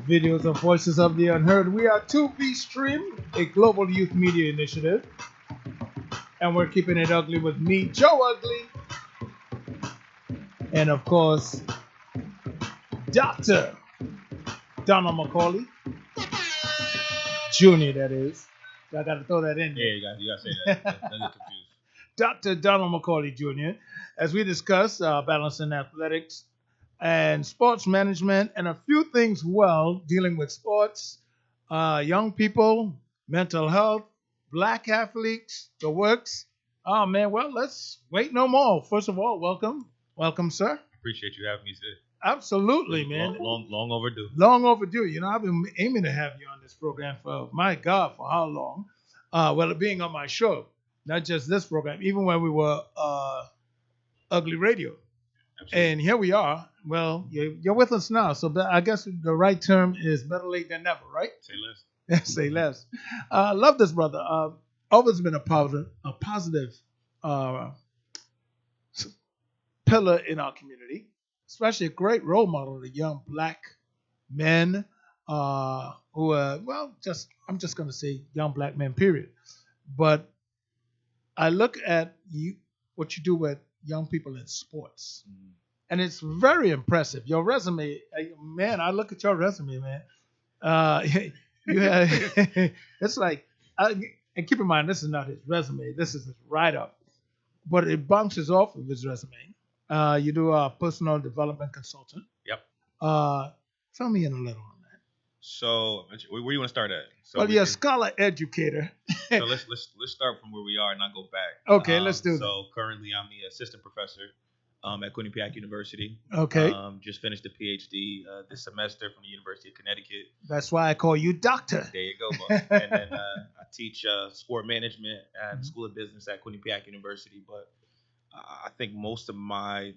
videos of Voices of the Unheard. We are 2B Stream, a global youth media initiative. And we're keeping it ugly with me, Joe Ugly. And of course, Dr. Donald McAulay Jr., that is. I got to throw that in there. Yeah, you got to say that. Don't get confused. Dr. Donald McAulay Jr., as we discuss balancing athletics and sports management and a few things dealing with sports, young people, mental health, black athletes, the works. Oh, man, well, let's wait no more. First of all, welcome. Welcome, sir. Appreciate you having me, sir. Absolutely, man. Long overdue. Long overdue. You know, I've been aiming to have you on this program for, my God, for how long? Well, it being on my show, not just this program, even when we were Ugly Radio. Absolutely. And here we are. Well, you're with us now, so I guess the right term is better late than never, right? Say less. Say less. Love this brother. Always been a positive pillar in our community, especially a great role model to young black men who are, I'm just going to say young black men, period. But I look at what you do with young people in sports, and it's very impressive. Your resume, man, I look at your resume, man. You have, it's like, and keep in mind, this is not his resume. This is his write-up. But it bounces off of his resume. You do a personal development consultant. Yep. Fill me in a little on that. So, where do you want to start at? So you're a scholar educator. So let's start from where we are and not go back. Okay, let's do that. So currently, I'm the assistant professor at Quinnipiac University. Okay. Just finished a PhD this semester from the University of Connecticut. That's why I call you doctor. There you go, boss. And then I teach sport management at the School of Business at Quinnipiac University. But I think most of my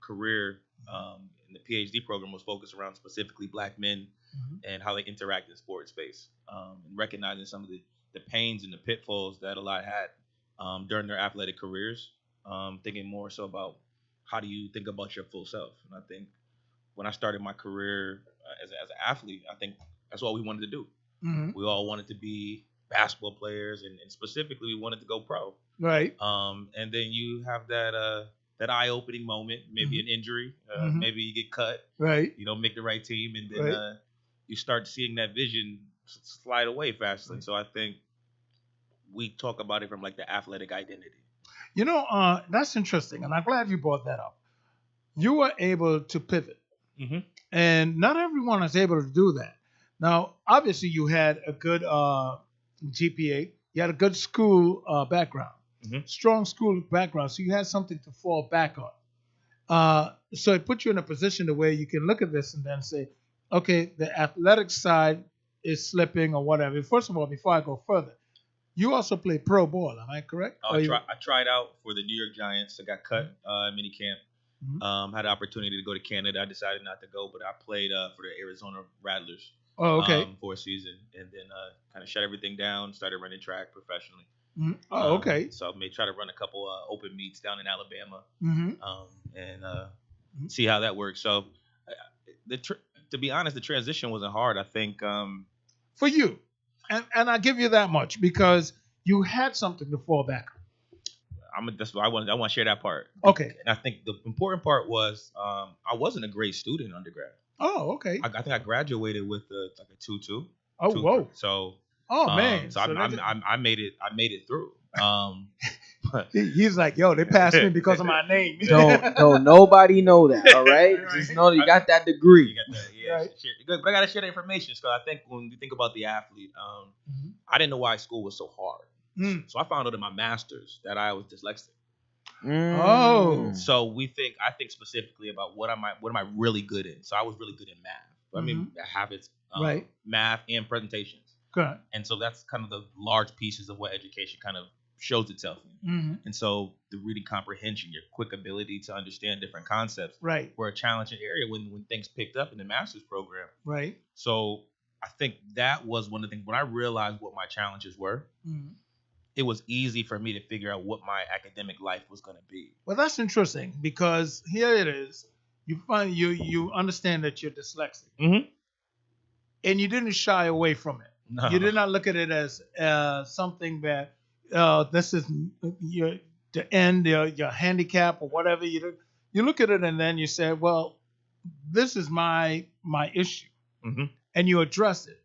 career in the PhD program was focused around specifically black men and how they interact in sports space, and recognizing some of the pains and the pitfalls that a lot had during their athletic careers, thinking more so about how do you think about your full self. And I think when I started my career as an athlete, I think that's what we wanted to do. Mm-hmm. We all wanted to be basketball players, and specifically we wanted to go pro. Right. And then you have that eye-opening moment, maybe an injury, maybe you get cut, right? You don't make the right team, and then you start seeing that vision slide away fastly. Right. So I think we talk about it from like the athletic identity. You know, that's interesting, and I'm glad you brought that up. You were able to pivot, and not everyone is able to do that. Now, obviously, you had a good GPA. You had a good school background, strong school background, so you had something to fall back on. So it put you in a position to where you can look at this and then say, okay, the athletic side is slipping or whatever. First of all, before I go further, you also play pro ball, am I correct? I tried out for the New York Giants. I got cut in minicamp. Had the opportunity to go to Canada. I decided not to go, but I played for the Arizona Rattlers. Oh, okay. For a season, and then kind of shut everything down. Started running track professionally. Oh, okay. So I may try to run a couple open meets down in Alabama, and see how that works. So, to be honest, the transition wasn't hard. I think for you. And I give you that much because you had something to fall back on. That's why I want to share that part. Okay. And I think the important part was I wasn't a great student in undergrad. Oh, okay. I think I graduated with like a 2.2. Oh, whoa. So. Man. So I made it. I made it through. But he's like, yo, they passed me because of my name. Don't nobody know that. All right, just know you got that degree. You got that, yeah. Right. But I gotta share the information because I think when you think about the athlete, I didn't know why school was so hard. So I found out in my master's that I was dyslexic. Oh. So I think specifically about what am I really good in. So I was really good in math. I mean, habits, math and presentations. Good. And so that's kind of the large pieces of what education kind of shows itself in. And so the reading comprehension, your quick ability to understand different concepts, were a challenging area when things picked up in the master's program. Right. So I think that was one of the things when I realized what my challenges were. It was easy for me to figure out what my academic life was going to be. Well, that's interesting because here it is. You find you understand that you're dyslexic. and you didn't shy away from it. No. You did not look at it as something that this is the end, your handicap or whatever. You look at it and then you say, well, this is my issue, and you address it.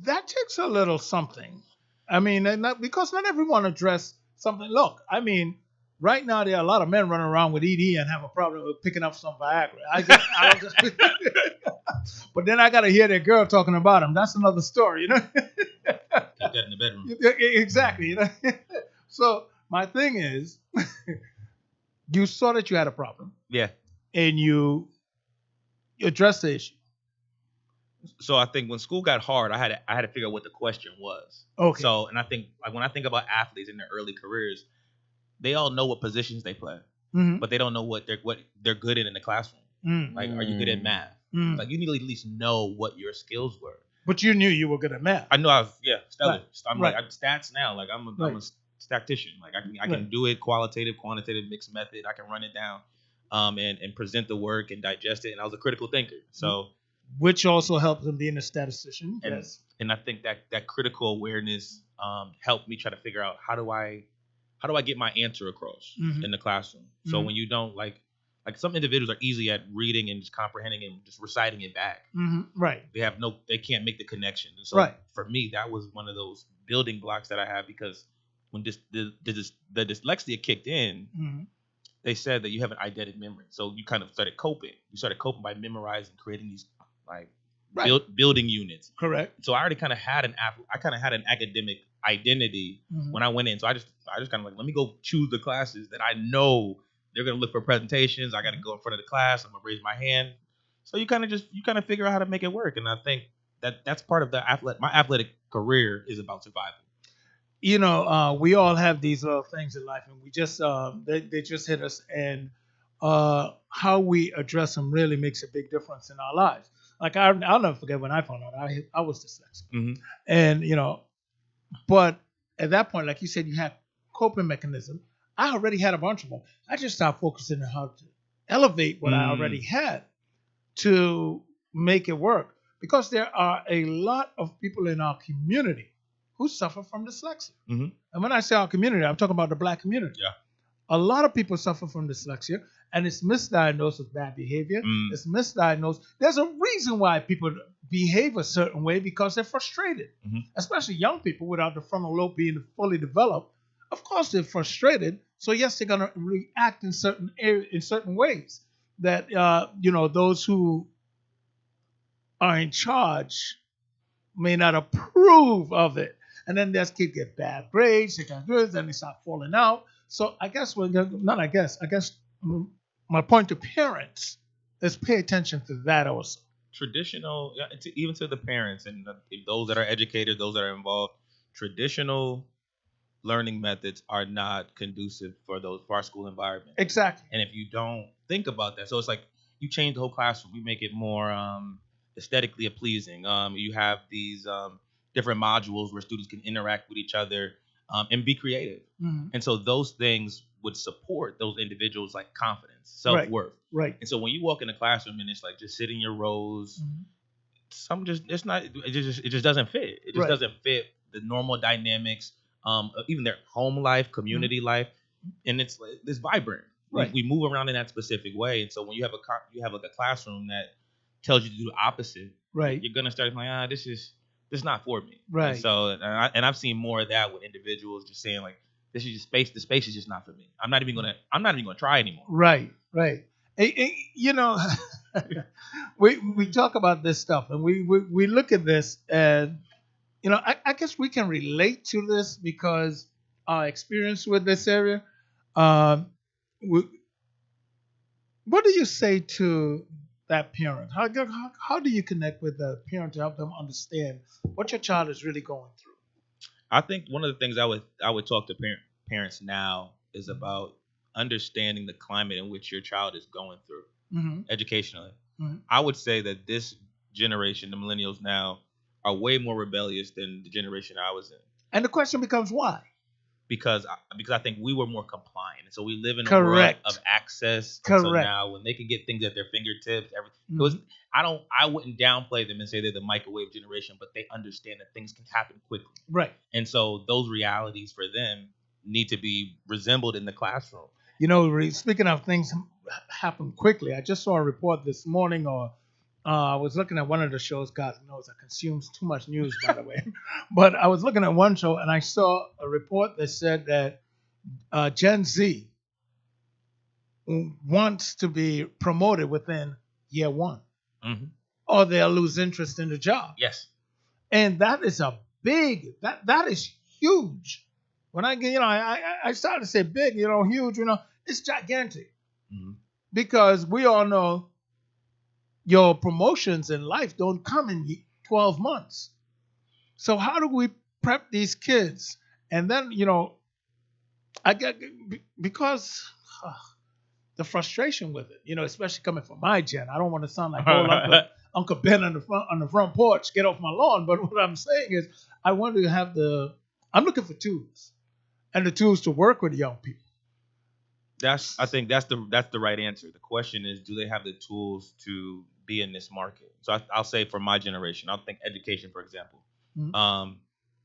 That takes a little something. I mean, because not everyone address something. Look, I mean, right now there are a lot of men running around with ED and have a problem with picking up some Viagra. But then I got to hear that girl talking about him. That's another story, you know. Got that in the bedroom. Exactly, you know. So my thing is, you saw that you had a problem. Yeah. And you addressed the issue. So I think when school got hard, I had to figure out what the question was. Okay. So, and I think like when I think about athletes in their early careers, they all know what positions they play, but they don't know what they're good in the classroom. Like, are you good at math? Like, you need to at least know what your skills were. But you knew you were good at math. I know I was, stellar. Right. I'm right. like, I'm stats now. Like, I'm a statistician. Like, I can do it qualitative, quantitative, mixed method. I can run it down, and present the work and digest it. And I was a critical thinker. So, which also helped him being a statistician. And, yes. And I think that critical awareness helped me try to figure out how do I get my answer across in the classroom. So when you don't like some individuals are easy at reading and just comprehending and just reciting it back. Right. They can't make the connection. And so for me, that was one of those building blocks that I have, because when the dyslexia kicked in, they said that you have an eidetic memory. So you kind of started coping. You started coping by memorizing, creating these like building units. Correct. So I already kind of had an academic identity when I went in. So I just kind of like, let me go choose the classes that I know they're going to look for presentations. I got to go in front of the class. I'm going to raise my hand. So you kind of figure out how to make it work. And I think that's part of my athletic career is about survival. You know, we all have these little things in life, and we just they just hit us, and how we address them really makes a big difference in our lives. Like I'll never forget when I found out I was dyslexic, and you know, but at that point, like you said, you had coping mechanism. I already had a bunch of them. I just started focusing on how to elevate what I already had to make it work, because there are a lot of people in our community who suffer from dyslexia. And when I say our community, I'm talking about the Black community. Yeah. A lot of people suffer from dyslexia, and it's misdiagnosed with bad behavior. It's misdiagnosed. There's a reason why people behave a certain way, because they're frustrated, especially young people without the frontal lobe being fully developed. Of course, they're frustrated. So yes, they're going to react in certain ways that those who are in charge may not approve of it. And then there's kids get bad grades, they can do it, then they start falling out. So I guess my point to parents is pay attention to that also. Traditional, even to the parents and those that are educators, those that are involved, traditional learning methods are not conducive for our school environment. Exactly. And if you don't think about that, so it's like you change the whole classroom, you make it more aesthetically pleasing. You have these different modules where students can interact with each other and be creative. And so those things would support those individuals' like confidence, self-worth. Right. And so when you walk in the classroom and it's like just sit in your rows, it just doesn't fit. It just doesn't fit the normal dynamics, even their home life, community life, and it's vibrant. Right. We move around in that specific way, and so when you have a classroom that tells you to do the opposite, you're gonna start like, this is not for me. Right. And so, and I've seen more of that with individuals just saying like, this is just space. The space is just not for me. I'm not even gonna try anymore. Right. You know, we talk about this stuff, and we look at this, and you know, I guess we can relate to this because our experience with this area. What do you say to that parent? How do you connect with the parent to help them understand what your child is really going through? I think one of the things I would talk to parents now is about understanding the climate in which your child is going through educationally. I would say that this generation, the millennials now, are way more rebellious than the generation I was in. And the question becomes why? because I think we were more compliant. And so we live in a world Correct. of access. And so Correct. now when they can get things at their fingertips, everything. Mhm. It was, I wouldn't downplay them and say they're the microwave generation, but they understand that things can happen quickly. Right. And so those realities for them need to be resembled in the classroom. You know, speaking of things happen quickly, I just saw a report this morning, or I was looking at one of the shows. God knows I consume too much news, by the way. But I was looking at one show and I saw a report that said that Gen Z wants to be promoted within year one, Mm-hmm. or they'll lose interest in the job. Yes. And that is a big, that is huge. When I started to say big, huge, it's gigantic. Mm-hmm. Because we all know your promotions in life don't come in 12 months. So how do we prep these kids? And then, I get, because the frustration with it, especially coming from my gen. I don't want to sound like old Uncle Ben on the front porch, get off my lawn. But what I'm saying is I want to have I'm looking for tools, and the tools to work with young people. I think that's the right answer. The question is, do they have the tools to be in this market? So I'll say for my generation, I'll think education, for example. Mhm.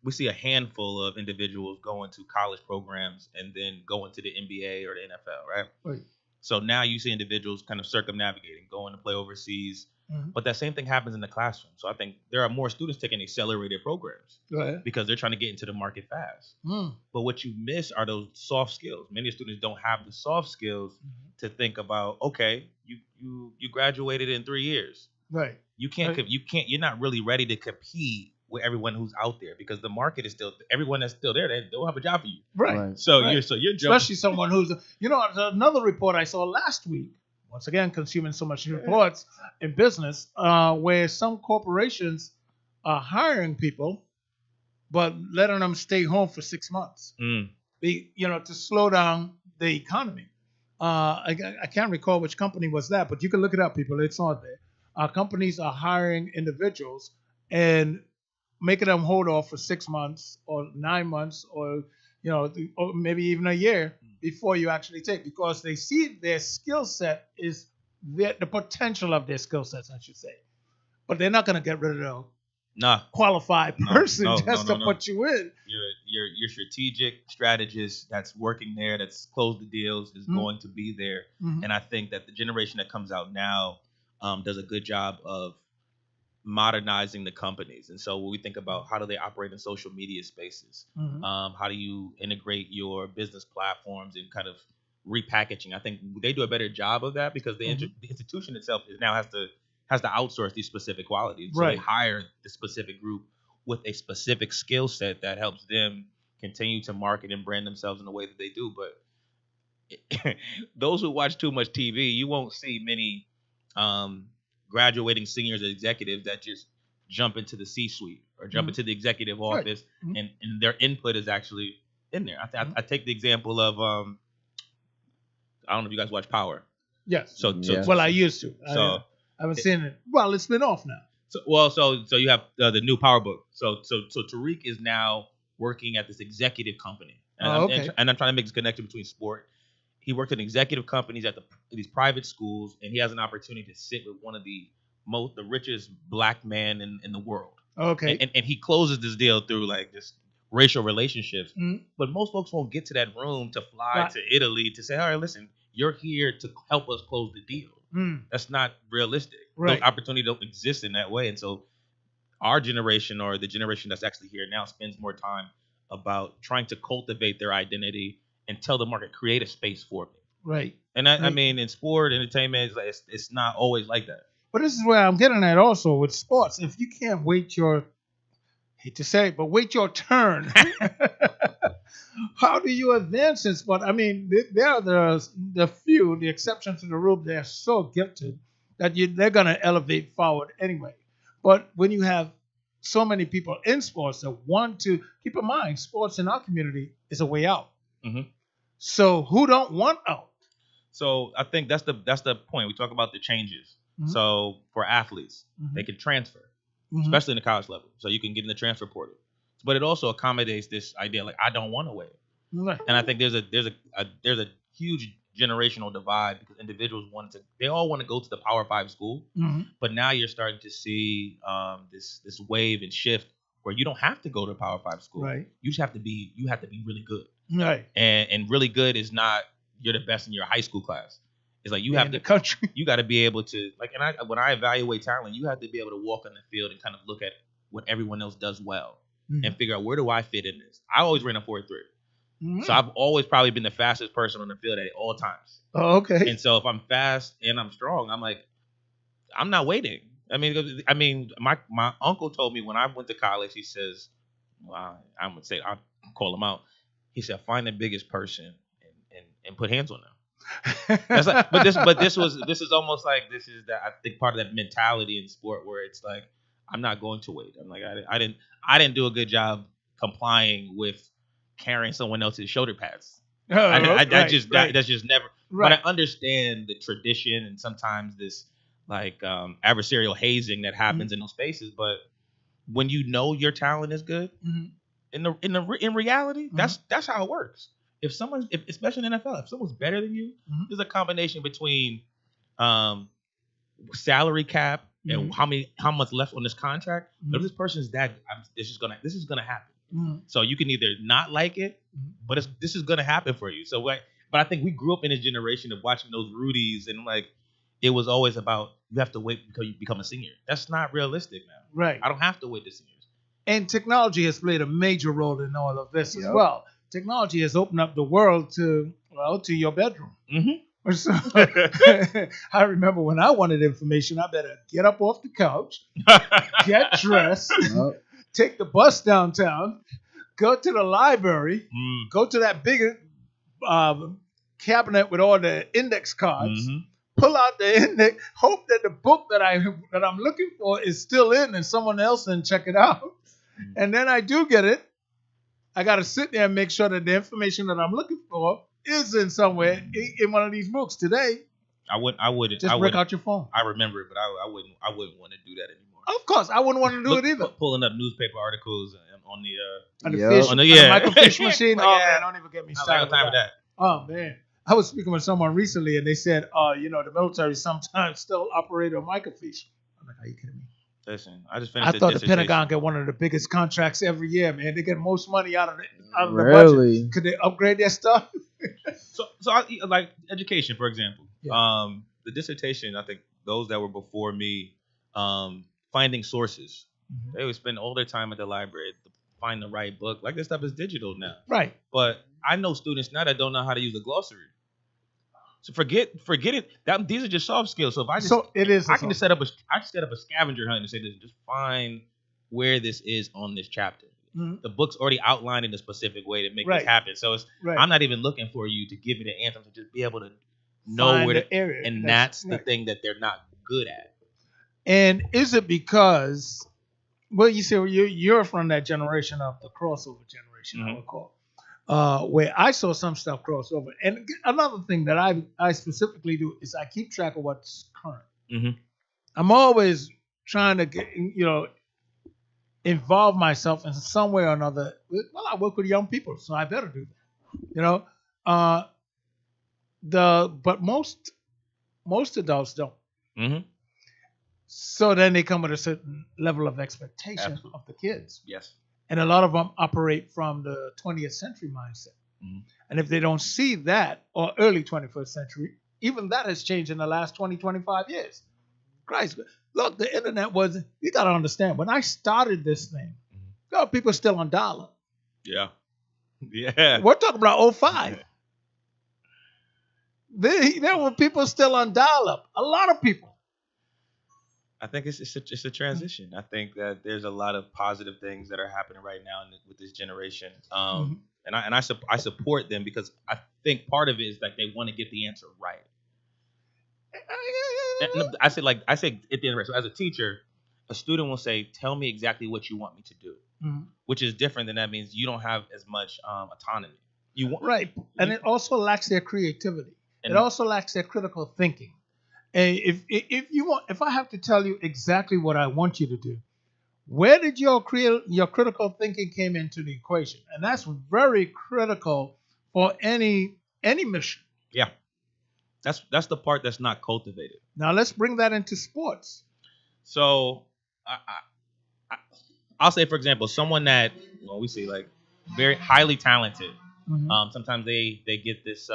We see a handful of individuals going to college programs and then going to the NBA or the NFL, right? Right. So now you see individuals kind of circumnavigating, going to play overseas. Mhm. But that same thing happens in the classroom. So I think there are more students taking accelerated programs Go ahead. because they're trying to get into the market fast. Mm. But what you miss are those soft skills. Many students don't have the soft skills to think about, okay, you graduated in 3 years. Right. You're not really ready to compete with everyone who's out there because the market is still, everyone that's still there, they don't have a job for you. Right. So Right. you're jumping. Especially someone who's, another report I saw last week, once again, consuming so much reports in business, where some corporations are hiring people, but letting them stay home for 6 months, to slow down the economy. I can't recall which company was that, but you can look it up, people. It's on there. Companies are hiring individuals and making them hold off for 6 months or 9 months or maybe even a year before you actually take, because they see their skill set is the potential of their skill sets, I should say. But they're not going to get rid of a qualified person to put you in. Your strategic strategist that's working there, that's closed the deals, is going to be there. Mhm. And I think that the generation that comes out now does a good job of modernizing the companies. And so when we think about how do they operate in social media spaces, Mhm. how do you integrate your business platforms and kind of repackaging, I think they do a better job of that because the institution itself now has to outsource these specific qualities. So Right. they hire the specific group with a specific skill set that helps them continue to market and brand themselves in the way that they do. But those who watch too much TV, you won't see many graduating seniors or executives that just jump into the C-suite or jump into the executive office, and their input is actually in there. I take the example of I don't know if you guys watch Power. Yes. Yes. Well, I used to. So I haven't seen it. Well, it's been off now. So you have the new Power book. So Tariq is now working at this executive company, and I'm trying to make this connection between sport. He worked in executive companies at these private schools, and he has an opportunity to sit with one of the richest black men in the world. Okay. And he closes this deal through like just racial relationships. Mhm. But most folks won't get to that room to fly to Italy to say, all right, listen, you're here to help us close the deal. That's not realistic. Right. Those opportunities don't exist in that way. And so our generation, or the generation that's actually here now, spends more time about trying to cultivate their identity and tell the market, create a space for me. Right. And I mean, in sport, entertainment, it's not always like that. But this is where I'm getting at also with sports. If you can't wait hate to say it, but wait your turn, how do you advance in sport? I mean, there are the few, the exception to the rule. They're so gifted that they're going to elevate forward anyway. But when you have so many people in sports that want to, keep in mind, sports in our community is a way out. Mm-hmm. So who don't want out? So I think that's the point. We talk about the changes. Mhm. So for athletes, they can transfer, especially in the college level. So you can get in the transfer portal. But it also accommodates this idea, like, I don't want to wait. Right. And I think there's a huge generational divide because individuals they all want to go to the Power Five school, but now you're starting to see this wave and shift where you don't have to go to a Power Five school. Right. You just have to be really good. Right. And really good is not you're the best in your high school class. It's like you have in to the country. You got to be able to when I evaluate talent, you have to be able to walk on the field and kind of look at what everyone else does well and figure out where do I fit in this. I always ran a 4.3. So I've always probably been the fastest person on the field at all times. Oh, okay. And so if I'm fast and I'm strong, I'm like, I'm not waiting. I mean, my uncle told me when I went to college, he says, well, I'm gonna say I'll call him out. He said, find the biggest person and put hands on them. That's like, but this is almost like this is that I think part of that mentality in sport where it's like I'm not going to wait. I'm like I didn't do a good job complying with carrying someone else's shoulder pads. That's just never. Right. But I understand the tradition and sometimes this like adversarial hazing that happens in those spaces. But when you know your talent is good, in reality, that's how it works. If especially in the NFL, if someone's better than you, there's a combination between salary cap and how much left on this contract. But if this person's that, this is gonna happen. So you can either not like it, but this is gonna happen for you. So but I think we grew up in this generation of watching those Rudies and like it was always about you have to wait until you become a senior. That's not realistic now. Right. I don't have to wait to seniors. And technology has played a major role in all of this as well. Technology has opened up the world to your bedroom. So, I remember when I wanted information, I better get up off the couch, get dressed, take the bus downtown, go to the library, go to that bigger cabinet with all the index cards, pull out the index, hope that the book that I'm looking for is still in and someone else can check it out. And then I do get it. I got to sit there and make sure that the information that I'm looking for is in somewhere in one of these books today. I wouldn't. Just break out your phone. I remember it, but I wouldn't want to do that anymore. Of course, I wouldn't want to do it either. Pulling up newspaper articles on the microfiche machine. Like, man, don't even get me started. I don't have time for that. Oh man, I was speaking with someone recently, and they said, the military sometimes still operate a microfiche. I'm like, are you kidding me? Listen, I just finished. I thought the Pentagon get one of the biggest contracts every year, man. They get most money out of the budget. Could they upgrade their stuff? so I, like education, for example. Yeah. The dissertation, I think those that were before me, finding sources. They would spend all their time at the library to find the right book. Like this stuff is digital now. Right. But I know students now that don't know how to use a glossary. So forget it. These are just soft skills. So if I can just set up a scavenger hunt and say, just find where this is on this chapter. The book's already outlined in a specific way to make this happen. So I'm not even looking for you to give me the answer, to just be able to know find where the area. And that's the thing that they're not good at. And is it because, well, you say you're from that generation of the crossover generation, I would call. Where I saw some stuff cross over. And another thing that I specifically do is I keep track of what's current. I'm always trying to involve myself in some way or another. Well, I work with young people, so I better do that. But most adults don't. So then they come with a certain level of expectation of the kids. Yes. And a lot of them operate from the 20th century mindset. And if they don't see that, or early 21st century, even that has changed in the last 20, 25 years. Christ, look, the internet you got to understand, when I started this thing, people still on dial-up. Yeah. Yeah. We're talking about 05. There were people still on dial-up. A lot of people. I think it's a transition. I think that there's a lot of positive things that are happening right now with this generation, and I support them because I think part of it is that they want to get the answer right. I say at the end of it. So as a teacher, a student will say, "Tell me exactly what you want me to do," which is different than that means you don't have as much autonomy. And it also lacks their creativity. It also lacks their critical thinking. And if I have to tell you exactly what I want you to do, where did your critical thinking came into the equation? And that's very critical for any mission. Yeah, that's the part that's not cultivated. Now let's bring that into sports. So I'll say, for example, someone that, well, we see like very highly talented. Mhm. Sometimes they get this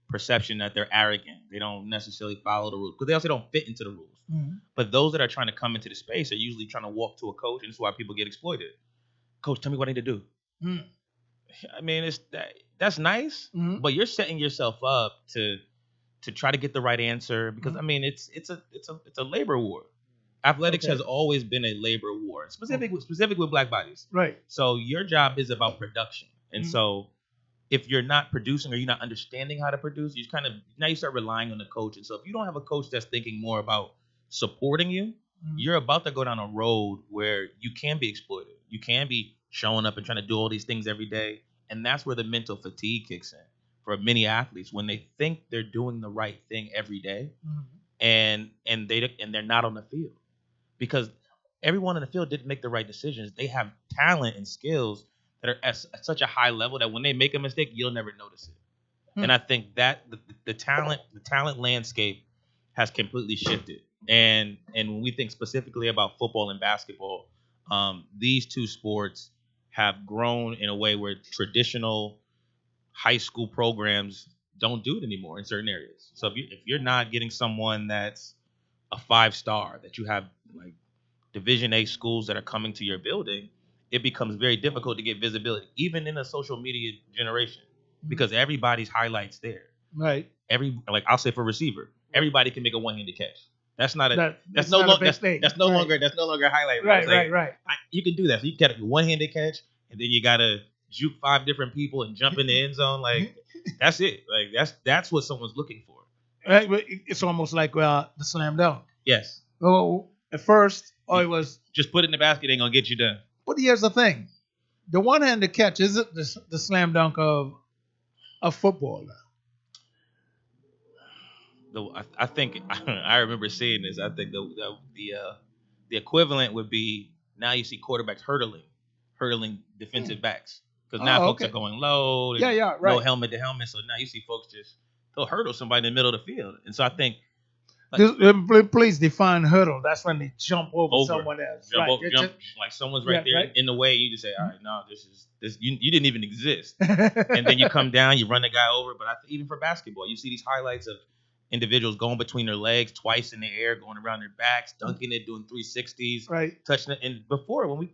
perception that they're arrogant. They don't necessarily follow the rules because they also don't fit into the rules. Mhm. But those that are trying to come into the space are usually trying to walk to a coach, and this is why people get exploited. Coach, tell me what I need to do. Mhm. I mean, that's nice, Mhm. but you're setting yourself up to try to get the right answer because Mhm. I mean it's a labor war. Athletics Okay. has always been a labor war, specific with black bodies. Right. So your job is about production, and Mhm. so if you're not producing or you're not understanding how to produce, you kind of now you start relying on the coach. And so if you don't have a coach that's thinking more about supporting you, Mhm. you're about to go down a road where you can be exploited. You can be showing up and trying to do all these things every day, and that's where the mental fatigue kicks in for many athletes when they think they're doing the right thing every day, Mhm. and they're not on the field because everyone in the field didn't make the right decisions. They have talent and skills that are at such a high level that when they make a mistake, you'll never notice it. And I think that the talent landscape has completely shifted. And when we think specifically about football and basketball, these two sports have grown in a way where traditional high school programs don't do it anymore in certain areas. So if you're not getting someone that's a 5-star, that you have like Division A schools that are coming to your building, it becomes very difficult to get visibility, even in a social media generation, because everybody's highlights there. Right. I'll say for receiver, everybody can make a one-handed catch. That's not a That's no longer that's no longer a highlight reel. Right. You can do that. So you can get a one-handed catch, and then you gotta juke 5 different people and jump in the end zone. Like that's it. Like that's what someone's looking for. Right. But it's almost like the slam dunk. Yes. Oh, at first, it was just put it in the basket, ain't gonna get you done. But here's the thing: the one-handed catch isn't the slam dunk of football. I think I remember seeing this. I think the equivalent would be now you see quarterbacks hurdling defensive backs because now folks are going low. Right. No helmet to helmet, so now you see folks they'll hurdle somebody in the middle of the field, and so I think. Please define hurdle. That's when they jump over someone else. Jump like someone's right there in the way. You just say, all right, no, this. You didn't even exist, and then you come down, you run the guy over. But even for basketball, you see these highlights of individuals going between their legs twice in the air, going around their backs, dunking it, doing 360s, touching it. And before I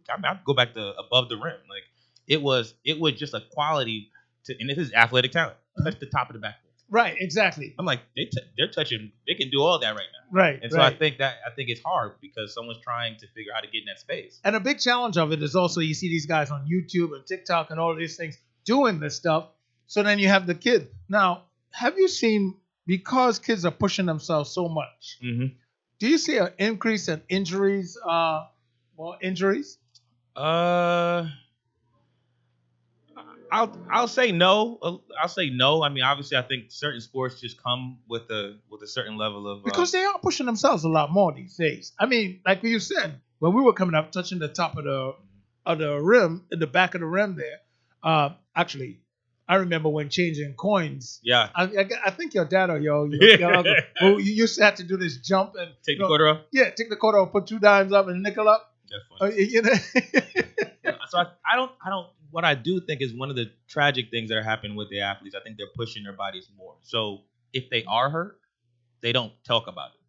go back to above the rim, like it was just a quality to, and this is athletic talent. Touch the top of the backboard. Right, exactly. I'm like they're touching. They can do all that right now. Right. And so I think it's hard because someone's trying to figure out how to get in that space. And a big challenge of it is also you see these guys on YouTube and TikTok and all of these things doing this stuff. So then you have the kid. Now, have you seen, because kids are pushing themselves so much, do you see an increase in injuries? More injuries? I'll say no. I'll say no. I mean, obviously, I think certain sports just come with a certain level of because they are pushing themselves a lot more these days. I mean, like you said, when we were coming up, touching the top of the rim, in the back of the rim there. Actually, I remember when changing coins. Yeah. I think your dad or your uncle, you used to have to do this jump and take the quarter off. Yeah, take the quarter off, put 2 dimes up and a nickel up. That's funny. So I don't. What I do think is one of the tragic things that are happening with the athletes, I think they're pushing their bodies more. So if they are hurt, they don't talk about it.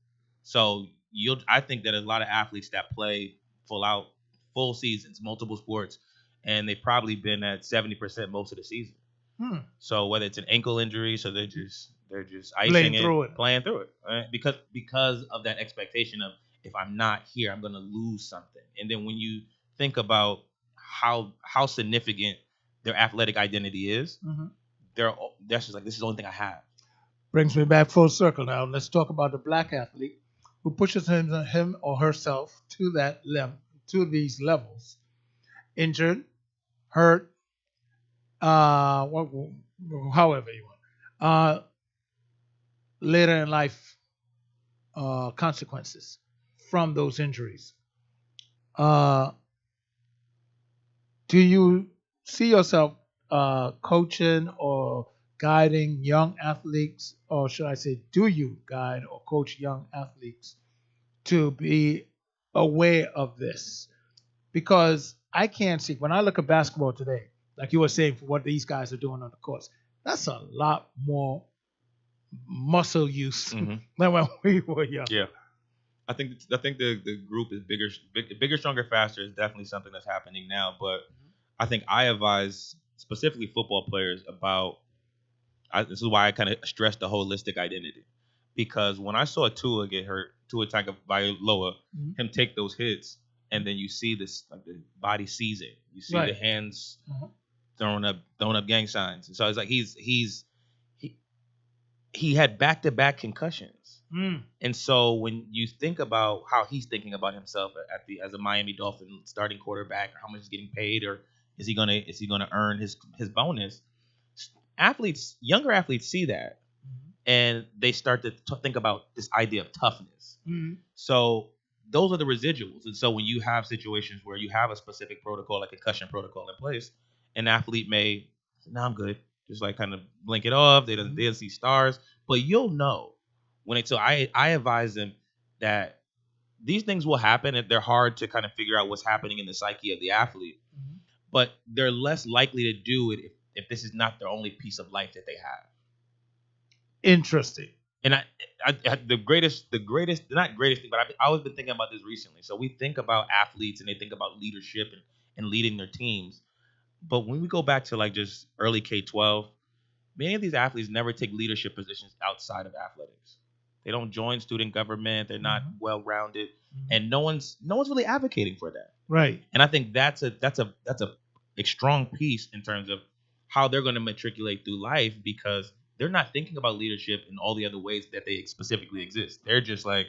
So I think that a lot of athletes that play full seasons, multiple sports, and they've probably been at 70% most of the season. So whether it's an ankle injury, so they're just icing playing through it, right? Because of that expectation of if I'm not here, I'm gonna lose something. And then when you think about how significant their athletic identity is, that's just like, this is the only thing I have. Brings me back full circle now. Let's talk about the black athlete who pushes him or herself to that level, to these levels. Injured, hurt, however you want. Later in life, consequences from those injuries. Do you see yourself coaching or guiding young athletes, or should I say, do you guide or coach young athletes to be aware of this? Because I can't see, when I look at basketball today, like you were saying, for what these guys are doing on the course, that's a lot more muscle use Mm-hmm. than when we were young. Yeah. I think the group is bigger, stronger, faster is definitely something that's happening now. But I think I advise specifically football players about. This is why I kind of stress the holistic identity, because when I saw Tua get hurt, Tua Tagovailoa, him take those hits, and then you see this, like, the body sees it. You see the hands throwing up gang signs, and so it's like he had back-to-back concussions. And so when you think about how he's thinking about himself as a Miami Dolphin starting quarterback, or how much he's getting paid, or is he gonna earn his bonus? Younger athletes see that, and they start to think about this idea of toughness. So those are the residuals. And so when you have situations where you have a specific protocol, like concussion protocol in place, an athlete may say, "No, I'm good," just like kind of blink it off. They don't see stars, but you'll know when so I advise them that these things will happen, and they're hard to kind of figure out what's happening in the psyche of the athlete, but they're less likely to do it if this is not their only piece of life that they have. Interesting. And the greatest, not greatest thing, but I've always been thinking about this recently. So we think about athletes and they think about leadership and leading their teams. But when we go back to like just early K-12, many of these athletes never take leadership positions outside of athletics. They don't join student government. They're not well-rounded, and no one's really advocating for that. Right. And I think that's a strong piece in terms of how they're going to matriculate through life, because they're not thinking about leadership in all the other ways that they specifically exist. They're just like,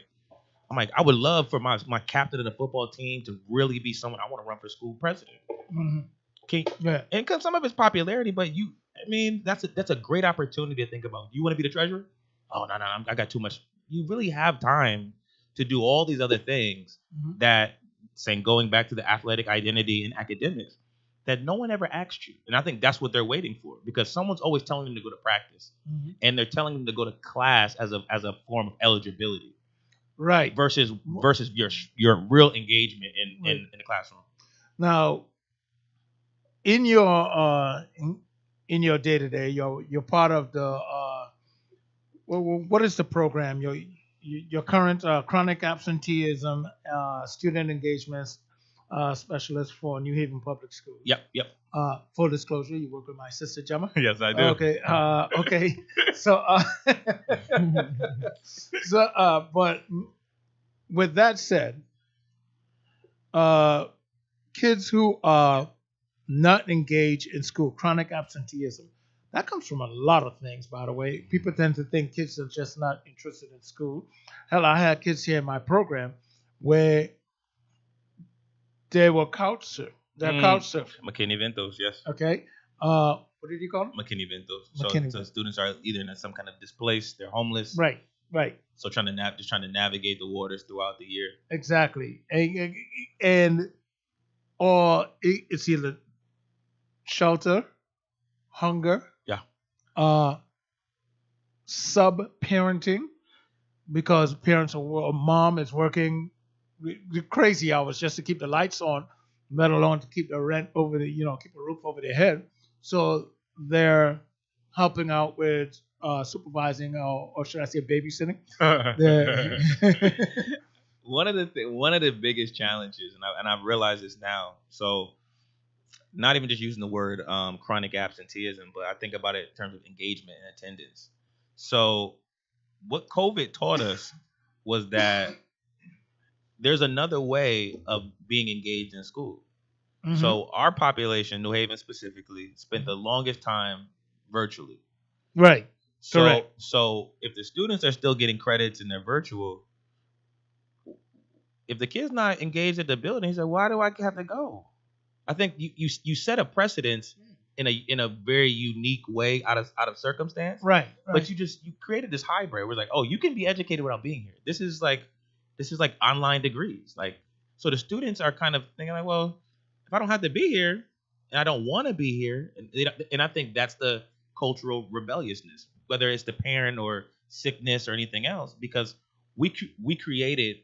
I'm like, I would love for my captain of the football team to really be someone I want to run for school president. Okay. Yeah. And some of it's popularity, but that's a great opportunity to think about. You want to be the treasurer? Oh, no, I got too much. You really have time to do all these other things that, saying, going back to the athletic identity and academics, that no one ever asked you. And I think that's what they're waiting for, because someone's always telling them to go to practice, and they're telling them to go to class as a form of eligibility, right? Versus your real engagement in the classroom. Now, in your day to day, you're part of the what is the program? Your current chronic absenteeism student engagements specialist for New Haven Public Schools. Yep. Full disclosure, you work with my sister Gemma. Yes, I do. Okay. Okay. So, but with that said, kids who are not engaged in school, chronic absenteeism, that comes from a lot of things, by the way. People tend to think kids are just not interested in school. Hell, I had kids here in my program where they were couch surfing. They're couch surfing. McKinney-Ventos, yes. Okay. What did you call them? McKinney-Ventos. So students are either in some kind of displaced, they're homeless. Right. So trying to navigate the waters throughout the year. Exactly. And or it's either shelter, hunger, sub-parenting, because parents or mom is working crazy hours just to keep the lights on, let alone to keep the rent over keep a roof over their head. So they're helping out with supervising, or should I say babysitting. One of the biggest challenges, and I've realized this now. So, not even just using the word chronic absenteeism, but I think about it in terms of engagement and attendance. So, what COVID taught us was that there's another way of being engaged in school. So our population, New Haven specifically, spent the longest time virtually. Right. Correct. So if the students are still getting credits in their virtual, if the kid's not engaged at the building, he's like, why do I have to go? I think you set a precedence in a very unique way out of circumstance. Right. But you created this hybrid where it's like, oh, you can be educated without being here. This is like online degrees. Like, so the students are kind of thinking like, well, if I don't have to be here, don't want to be here. And I think that's the cultural rebelliousness, whether it's the parent or sickness or anything else, because we created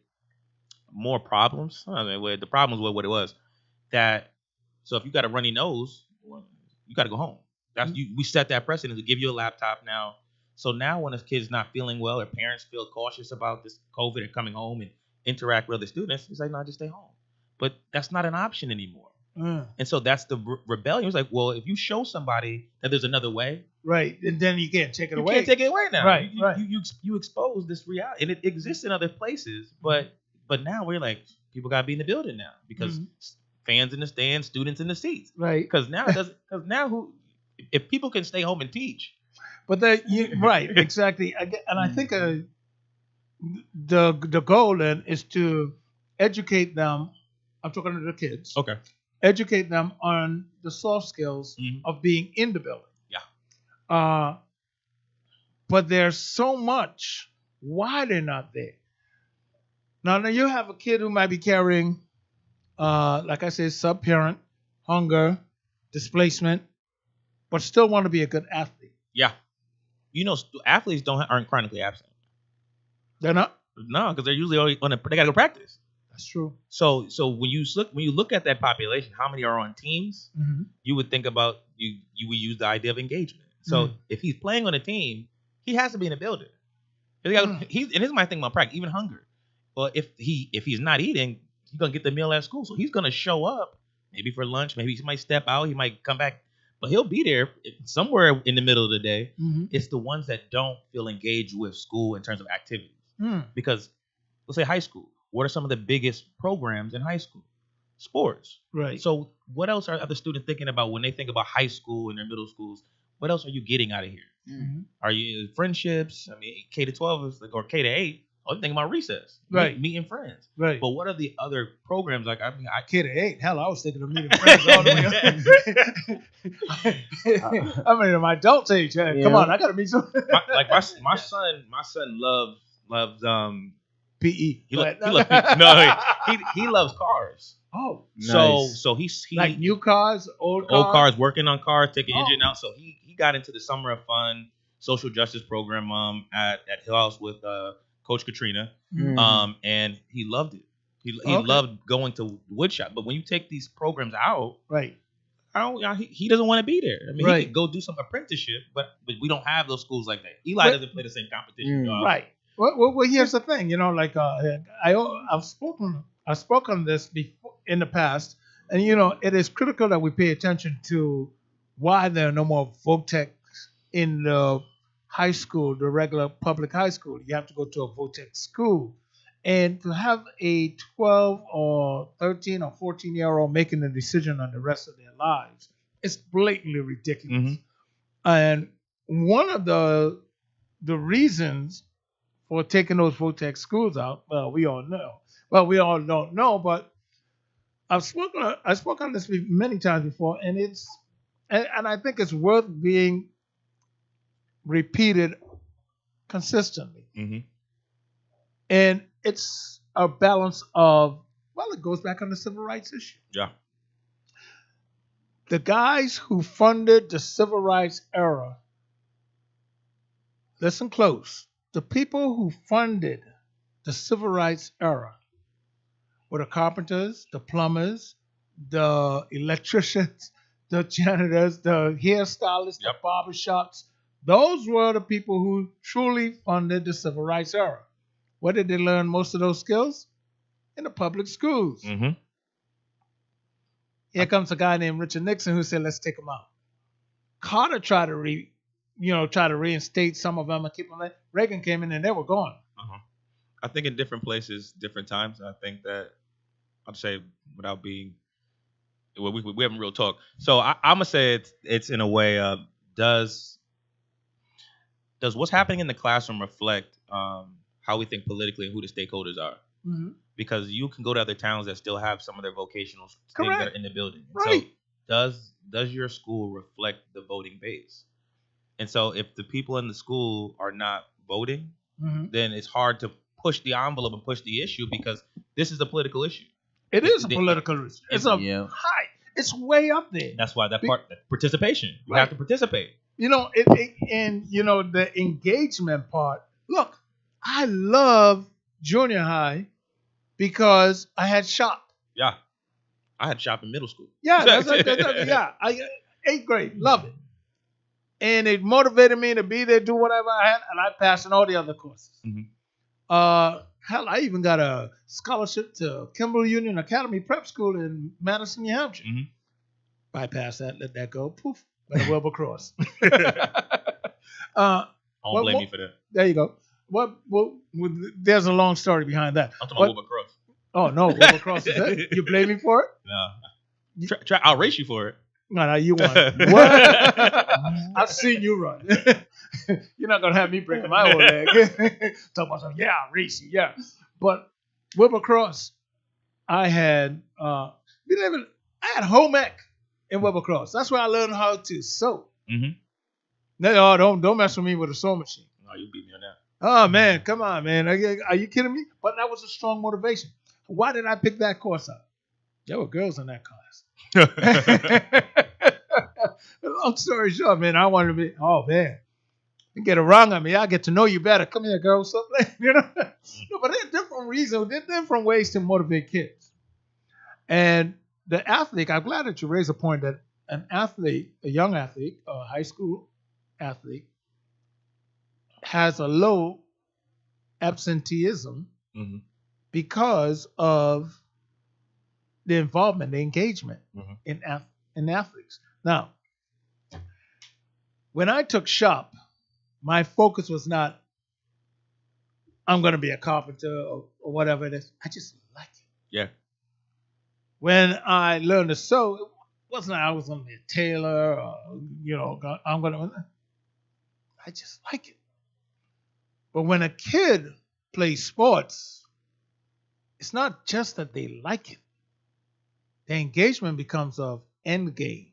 more problems. I mean, the problems were what it was. That so if you got a runny nose, well, you got to go home. That's we set that precedent to give you a laptop now. So now when a kid's not feeling well or parents feel cautious about this COVID and coming home and interact with other students, it's like, no, just stay home. But that's not an option anymore. And so that's the rebellion. It's like, well, if you show somebody that there's another way, right, and then you can't take it away. You can't take it away now. Right, You expose this reality, and it exists in other places, but now we're like, people got to be in the building now because fans in the stands, students in the seats, right? Because now who, if people can stay home and teach, but right, exactly, and I think the goal then is to educate them. I'm talking to the kids. Okay. Educate them on the soft skills of being in the building. Yeah. But there's so much. Why they're not there? Now you have a kid who might be carrying, like I said, subparent, hunger, displacement, but still want to be a good athlete. Yeah. Athletes aren't chronically absent. They're not? No, because they're usually always they got to go practice. That's true. So when you look at that population, how many are on teams? You would think about you would use the idea of engagement. So if he's playing on a team, he has to be in a building. And here's my thing about practice, even hunger. Well, if he's not eating, he's gonna get the meal at school, so he's gonna show up maybe for lunch. Maybe he might step out, he might come back, but he'll be there somewhere in the middle of the day. It's the ones that don't feel engaged with school in terms of activities. Because let's say high school. What are some of the biggest programs in high school? Sports. Right. So what else are other students thinking about when they think about high school and their middle schools? What else are you getting out of here? Are you friendships? I mean, K to 12 is or K to 8. I'm thinking about recess. Right. Meeting friends. Right. But what are the other programs? Like, I K to 8. Hell, I was thinking of meeting friends all the way up. I mean, my adult age. Come on, I gotta meet some. my son loves PE. He loves cars. Oh, nice. So he's like new cars, old cars, working on cars, taking engine out. So he got into the Summer of Fun social justice program at Hill House with Coach Katrina, and he loved it. He loved going to woodshop. But when you take these programs out, right? He doesn't want to be there. I mean, he could go do some apprenticeship, but we don't have those schools like that. Eli doesn't play the same competition. Right. Well, here's the thing. Like I've spoken this before in the past, and it is critical that we pay attention to why there are no more VOTEC in the high school, the regular public high school. You have to go to a VOTEC school, and to have a 12 or 13 or 14-year-old making a decision on the rest of their lives, it's blatantly ridiculous. And one of the reasons for taking those VOTEC schools out, well, we all know. Well, we all don't know, but I spoke on this many times before, and I think it's worth being repeated consistently. And it's a balance of, well, it goes back on the civil rights issue. Yeah. The guys who funded the civil rights era, listen close, the people who funded the civil rights era were the carpenters, the plumbers, the electricians, the janitors, the hairstylists, the barbershops. Those were the people who truly funded the civil rights era. Where did they learn most of those skills? In the public schools. Here comes a guy named Richard Nixon who said, let's take them out. Carter tried to reinstate some of them and keep them in. Reagan came in and they were gone. I think in different places, different times. I think that I'd say without being, well, we haven't real talk. So I'm gonna say it's in a way of does what's happening in the classroom reflect how we think politically and who the stakeholders are? Because you can go to other towns that still have some of their vocational things that are in the building. Right. So does your school reflect the voting base? And so if the people in the school are not voting, then it's hard to push the envelope and push the issue because this is a political issue. It is a political issue. It's a high. It's way up there. That's why that participation. You Right. have to participate. And the engagement part. Look, I love junior high because I had shop. Yeah. I had shop in middle school. Yeah, yeah. I 8th grade, love it, and it motivated me to be there, do whatever I had, and I passed in all the other courses. Mm-hmm. Hell, I even got a scholarship to Kimberly Union Academy Prep School in Madison, New Hampshire. Mm-hmm. Bypass that, let that go. Poof, went to Wilbur Cross. I don't blame you for that. There you go. There's a long story behind that. I'm talking about Wilbur Cross. Oh no, Wilbur Cross is that? You blame me for it? No. I'll race you for it. No, you won. What? I've seen you run. You're not gonna have me breaking my own leg. Talk about something. Yeah, racing. Yeah, but Wilbur Cross, I had I had home ec in Wilbur Cross. That's where I learned how to sew. Mm-hmm. No, don't mess with me with a sewing machine. No, you beat me on that. Oh man, come on, man. Are you kidding me? But that was a strong motivation. Why did I pick that course up? There were girls in that class. Long story short, man, I wanted to be, oh man, you get it wrong on me, I'll get to know you better. Come here, girl. Something, No, but there are different reasons, there are different ways to motivate kids. And the athlete, I'm glad that you raised a point that an athlete, a young athlete, a high school athlete, has a low absenteeism Mm-hmm. because of the involvement, the engagement Mm-hmm. in athletes. Now, when I took shop, my focus was not, I'm going to be a carpenter or whatever it is. I just like it. Yeah. When I learned to sew, it wasn't I was going to be a tailor or, I'm going to, I just like it. But when a kid plays sports, it's not just that they like it. The engagement becomes of end game.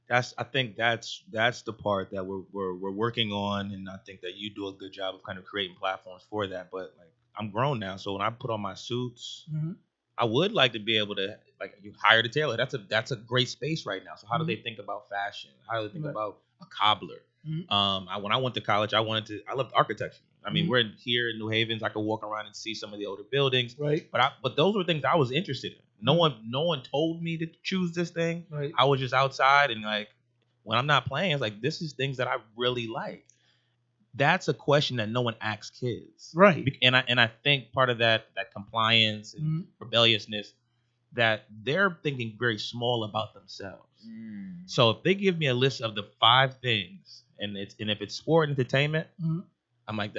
I think that's the part that we're working on, and I think that you do a good job of kind of creating platforms for that. But like, I'm grown now, so when I put on my suits, I would like to be able to, like, you hire a tailor. That's a great space right now. So how do they think about fashion? How do they think about a cobbler? When I went to college, I loved architecture. I mean, we're here in New Haven. I could walk around and see some of the older buildings. Right. But those were things I was interested in. No one told me to choose this thing. Right. I was just outside, and like, when I'm not playing, it's like, this is things that I really like. That's a question that no one asks kids. Right. And I think part of that compliance and rebelliousness, that they're thinking very small about themselves. So if they give me a list of the 5 things, and if it's sport and entertainment, I'm like,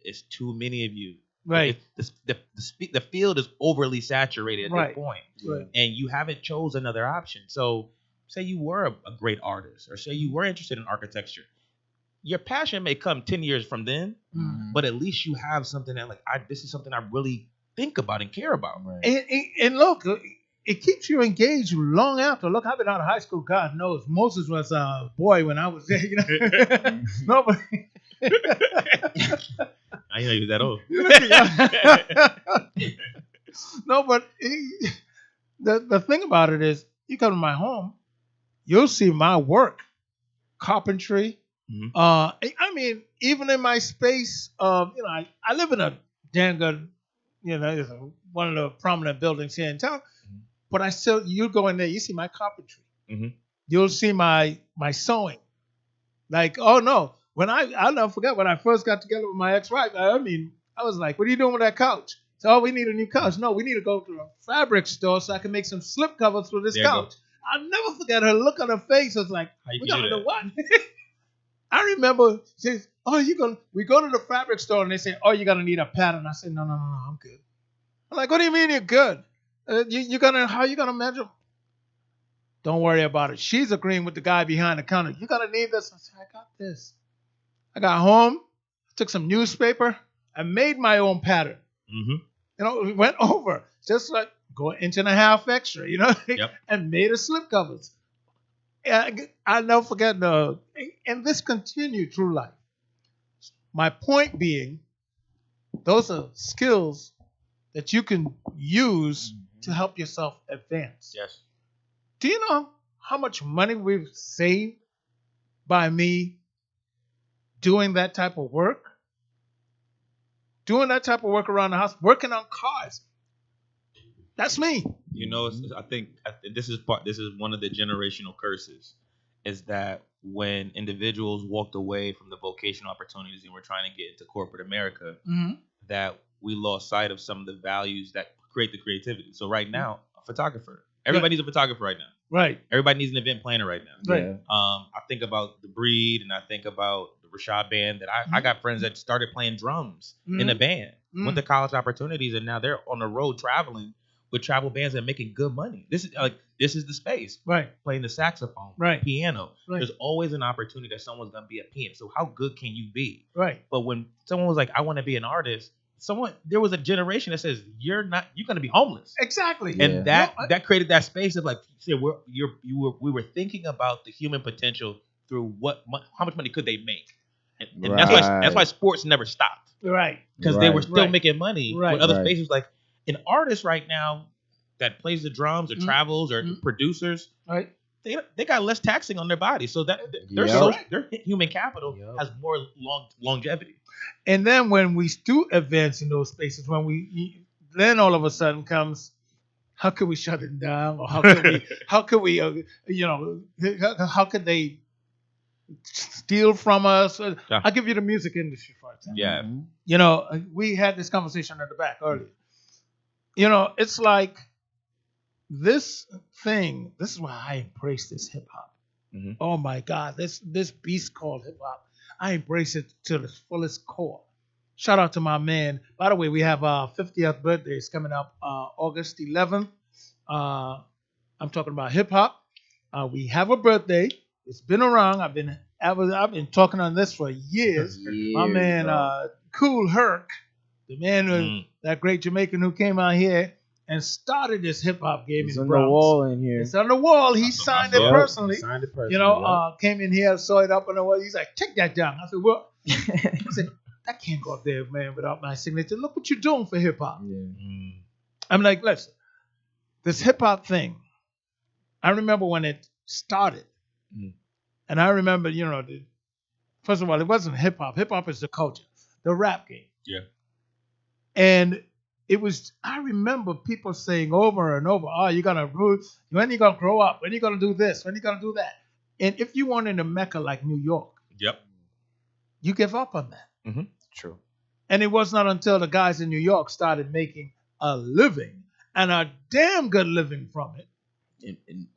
it's too many of you. Right. The field is overly saturated at this point. Right. And you haven't chose another option. So say you were a great artist, or say you were interested in architecture. Your passion may come 10 years from then, but at least you have something that, like, this is something I really think about and care about. Right. And look, it keeps you engaged long after. Look, I've been out of high school, God knows. Moses was a boy when I was there, No, but I didn't know you was that old. No, but the thing about it is, you come to my home, you'll see my work, carpentry. I mean, even in my space of, I live in a damn good, one of the prominent buildings here in town. But you go in there, you see my carpentry. You'll see my sewing. Like, oh no, I'll never forget when I first got together with my ex-wife. I was like, what are you doing with that couch? So, oh, we need a new couch. No, we need to go to a fabric store so I can make some slip covers for this couch. I'll never forget her look on her face. I was like, we got to do what? I remember she says, we go to the fabric store and they say, oh, you're going to need a pattern. I said, no, I'm good. I'm like, what do you mean you're good? How are you going to measure? Don't worry about it. She's agreeing with the guy behind the counter. You're going to need this. I said, I got this. I got home, took some newspaper, I made my own pattern. We went over, just like go 1.5 inches extra, and made a slip covers. I'll never forget and this continued through life. My point being, those are skills that you can use to help yourself advance. Yes. Do you know how much money we've saved by me doing that type of work? Doing that type of work around the house, working on cars. That's me. You know, I think this is one of the generational curses, is that when individuals walked away from the vocational opportunities and were trying to get into corporate America, that we lost sight of some of the values that create the creativity. So right now, a photographer. Everybody needs a photographer right now. Right. Everybody needs an event planner right now. Right. I think about the Breed, and I think about the Rashad band. That I got friends that started playing drums in a band, went to college opportunities, and now they're on the road traveling with travel bands and making good money. This is the space. Right. Playing the saxophone, right, piano. Right. There's always an opportunity that someone's gonna be a pianist. So how good can you be? Right. But when someone was like, I want to be an artist, there was a generation that says you're gonna be homeless. Exactly. And that created that space of like, we were thinking about the human potential through how much money could they make, and that's why sports never stopped. Right. Because they were still making money. Right. With other spaces, like an artist right now that plays the drums or travels or producers, right? They got less taxing on their body, so that their human capital has more longevity. And then when we do events in those spaces, then all of a sudden comes, how could we shut it down, or how could we how could they steal from us? I'll give you the music industry, for example. Yeah. You know, we had this conversation at the back earlier. You know, it's like this is why I embrace this hip hop. Oh my God, this beast called hip hop. I embrace it to the fullest core. Shout out to my man. By the way, we have our 50th birthday. It's coming up August 11th. I'm talking about hip hop. We have a birthday. It's been around. I've been talking on this for years. My man, Cool Herc, the man, that great Jamaican who came out here and started this hip hop game in the Bronx. It's on the wall in here. It's on the wall. He signed it personally. You know, came in here, saw it up on the wall. He's like, take that down. I said, well, I said, that can't go up there, man, without my signature. Look what you're doing for hip hop. Yeah. I'm like, listen, this hip hop thing, I remember when it started. And I remember, you know, first of all, it wasn't hip hop. Hip hop is the culture, the rap game. Yeah. And I remember people saying over and over, when are you going to grow up? When are you going to do this? When are you going to do that? And if you weren't in a Mecca like New York, you give up on that. True. And it was not until the guys in New York started making a living, and a damn good living from it. And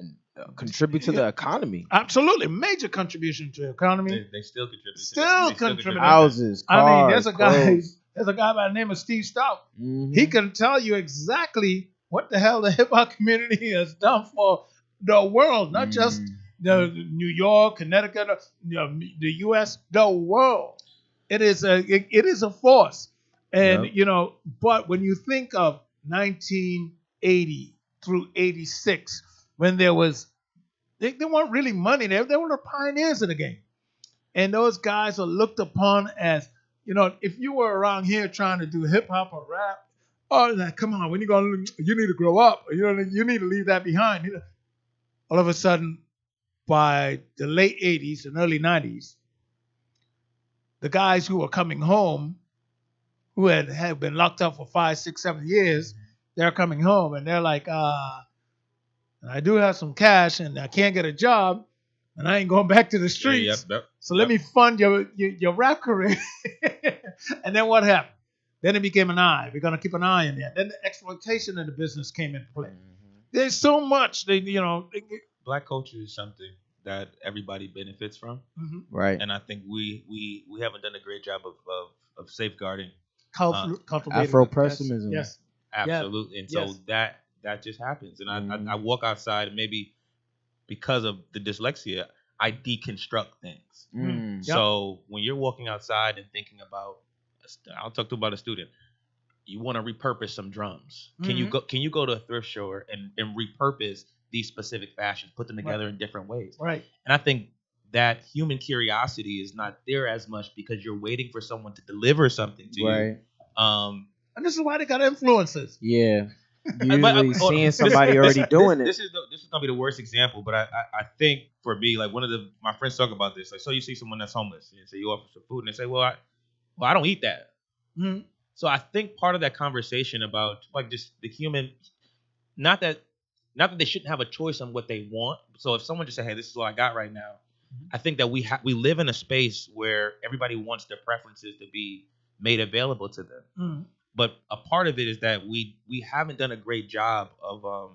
contribute to the economy. Absolutely. Major contribution to the economy. They still contribute. Still contribute. Houses, cars, I mean, clothes. there's a guy by the name of Steve Stout. He can tell you exactly what the hell the hip hop community has done for the world, not just the New York, Connecticut, the U.S., the world. It is a force, and you know. But when you think of 1980 through 86, when there weren't really money there, they were the pioneers of the game, and those guys are looked upon as, you know, if you were around here trying to do hip hop or rap, come on, you need to grow up, or you need to leave that behind. All of a sudden, by the late 80s and early 90s, the guys who were coming home, who had been locked up for 5, 6, 7 years, they're coming home and they're like, I do have some cash and I can't get a job and I ain't going back to the streets. So let me fund your rap career. And then what happened? Then it became an eye. We're going to keep an eye on that. Then the exploitation of the business came into play. There's so much, Black culture is something that everybody benefits from. Right. And I think we haven't done a great job of safeguarding. Cultivating Afro-pessimism. Yes. Absolutely. And so that just happens. And I walk outside and maybe because of the dyslexia, I deconstruct things. So when you're walking outside and thinking about, I'll talk about a student, you want to repurpose some drums. Can you go to a thrift store and repurpose these specific fashions, put them together in different ways? Right. And I think that human curiosity is not there as much because you're waiting for someone to deliver something to you. And this is why they got influencers. Yeah. Usually seeing somebody already doing it. This is gonna be the worst example, but I think for me, like my friends talk about this. Like, so you see someone that's homeless, and so you offer some food, and they say, well, I don't eat that. Mm-hmm. So I think part of that conversation about like just the human, not that they shouldn't have a choice on what they want. So if someone just say, hey, this is what I got right now, I think that we live in a space where everybody wants their preferences to be made available to them. Mm-hmm. But a part of it is that we haven't done a great job of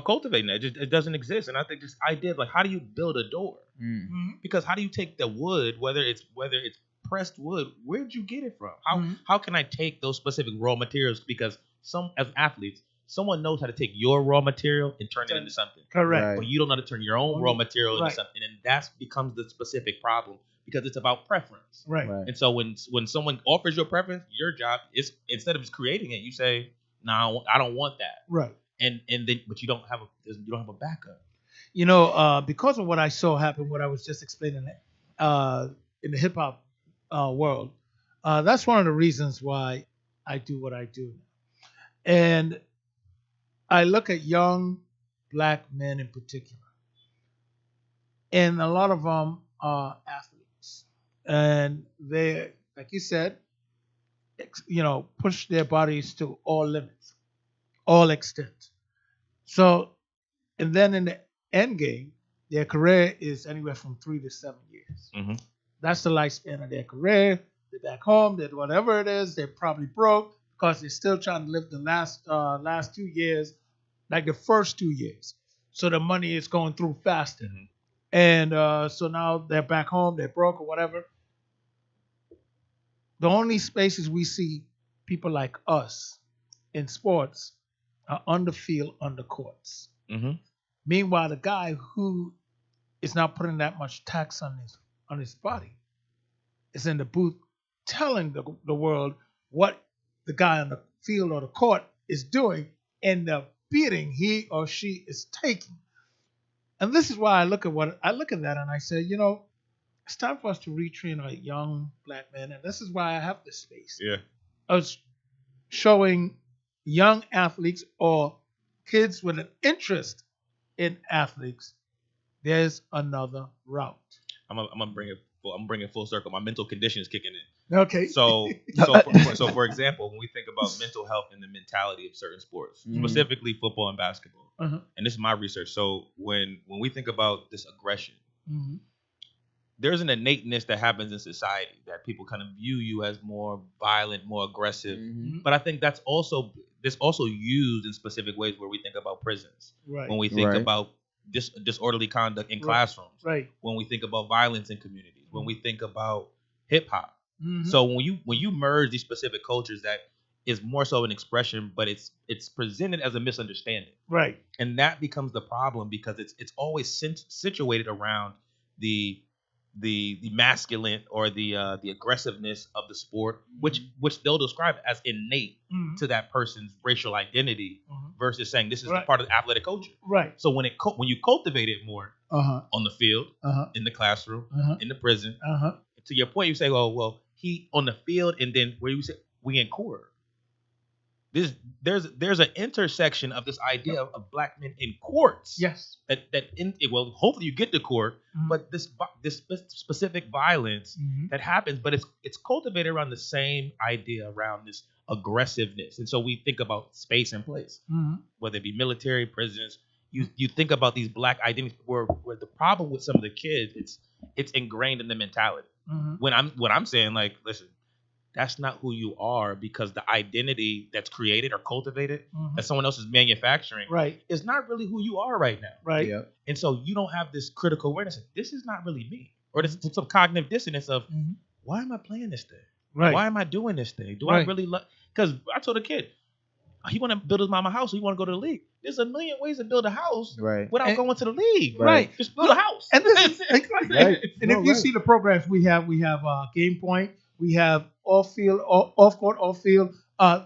cultivating that. It doesn't exist. And I think this idea of like, how do you build a door? Mm-hmm. Because how do you take the wood, whether it's pressed wood, where'd you get it from? How can I take those specific raw materials? Because as athletes, someone knows how to take your raw material and turn it into something. Correct. Right. But you don't know how to turn your own raw material into Right. something. And that becomes the specific problem because it's about preference. Right. And so when someone offers your preference, your job is, instead of just creating it, you say, no, I don't want that. Right. And then, but you don't have a backup. You know, because of what I saw happen, what I was just explaining in the hip hop world, that's one of the reasons why I do what I do. And I look at young black men in particular, and a lot of them are athletes, and they, like you said, push their bodies to all limits, all extent. So, and then in the end game, their career is anywhere from 3 to 7 years. Mm-hmm. That's the lifespan of their career. They're back home. They're whatever it is. They're probably broke because they're still trying to live the last 2 years, like the first 2 years. So the money is going through faster. Mm-hmm. And so now they're back home. They're broke or whatever. The only spaces we see people like us in sports are on the field, on the courts. Mm-hmm. Meanwhile, the guy who is not putting that much tax on his body is in the booth telling the world what the guy on the field or the court is doing and the beating he or she is taking. And this is why I look at that and I say, it's time for us to retrain our young black men. And this is why I have this space. Yeah. I was showing young athletes or kids with an interest in athletes, there's another route. I'm gonna bring it full circle. My mental condition is kicking in. Okay. So for example, when we think about mental health and the mentality of certain sports, specifically football and basketball, and this is my research. So when we think about this aggression, there's an innateness that happens in society that people kind of view you as more violent, more aggressive. But I think that's also used in specific ways where we think about prisons, Right. when we think about disorderly conduct in classrooms, Right. when we think about violence in communities, when we think about hip hop. So when you merge these specific cultures, that is more so an expression, but it's presented as a misunderstanding, Right. and that becomes the problem because it's always situated around the masculine or the aggressiveness of the sport, which they'll describe as innate to that person's racial identity, versus saying this is the part of the athletic culture. Right. So when you cultivate it more on the field, in the classroom, in the prison, to your point, you say, oh well, he on the field, and then where you say we in court. There's an intersection of this idea of black men in courts. Yes. Well, hopefully you get to court, but this specific violence that happens, but it's cultivated around the same idea around this aggressiveness. And so we think about space and place, whether it be military, prisons. You think about these black identities where the problem with some of the kids, it's ingrained in the mentality. When I'm saying, like, listen, that's not who you are, because the identity that's created or cultivated that someone else is manufacturing is not really who you are right now. Right. Yeah. And so you don't have this critical awareness. This is not really me. Or there's some cognitive dissonance of, why am I playing this thing? Right. Why am I doing this thing? Do I really love? Because I told a kid, he want to build his mama house, so he want to go to the league. There's a million ways to build a house without going to the league. Right. Just build a house. And this is and if you see the programs we have Game Point, we have off field, off court, off field.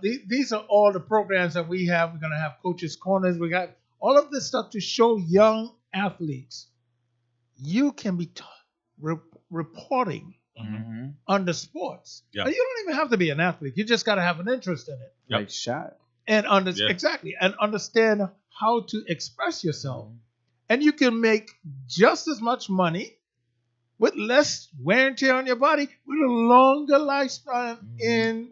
These are all the programs that we have. We're gonna have coaches' corners. We got all of this stuff to show young athletes you can be reporting on the sports. Yeah. You don't even have to be an athlete. You just got to have an interest in it. Like shot. and exactly, and understand how to express yourself, and you can make just as much money with less wear and tear on your body with a longer lifespan in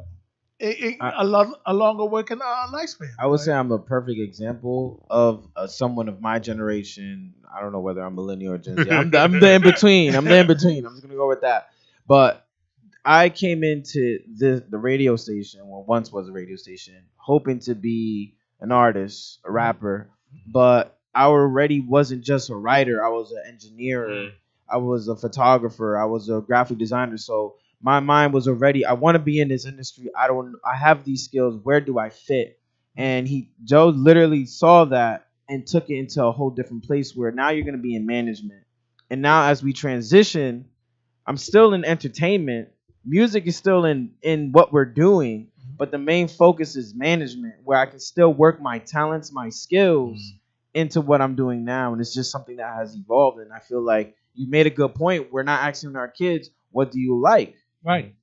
a longer working lifespan. I would say I'm a perfect example of someone of my generation. I don't know whether I'm millennial or Gen Z. I'm the in between. I'm just gonna go with that. But I came into the radio station, well, once was a radio station, hoping to be an artist, a rapper, but I already wasn't just a writer. I was an engineer. I was a photographer. I was a graphic designer. So my mind was already, I want to be in this industry. I have these skills. Where do I fit? And Joe literally saw that and took it into a whole different place where now you're going to be in management. And now as we transition, I'm still in entertainment. Music is still in what we're doing, but the main focus is management, where I can still work my talents, my skills into what I'm doing now. And it's just something that has evolved. And I feel like you made a good point. We're not asking our kids, what do you like? Right.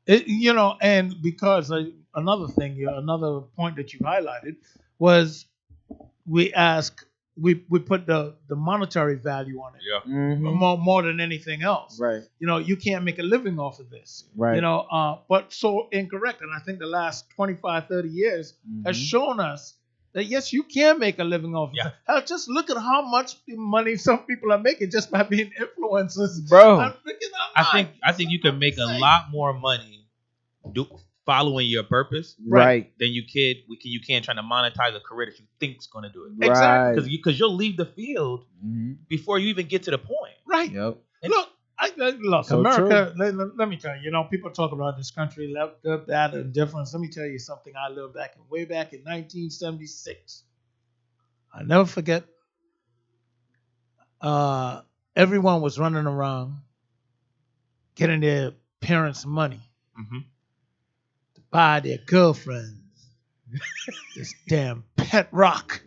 And because another point that you highlighted was we put the monetary value on it. Yeah. More than anything else. Right. You can't make a living off of this. Right. But so incorrect. And I think the last 25, 30 years has shown us that yes, you can make a living off of it. Hell, just look at how much money some people are making just by being influencers. Bro. I think you can make a lot more money following your purpose, right? Than you can trying to monetize a career that you think's going to do it. Right. Exactly, because you'll leave the field before you even get to the point. Right. Yep. Look, So America. Let me tell you. People talk about this country, left, good, bad, and difference. Let me tell you something. I learned way back in 1976. I never forget. Everyone was running around getting their parents' money to buy their girlfriends this damn pet rock.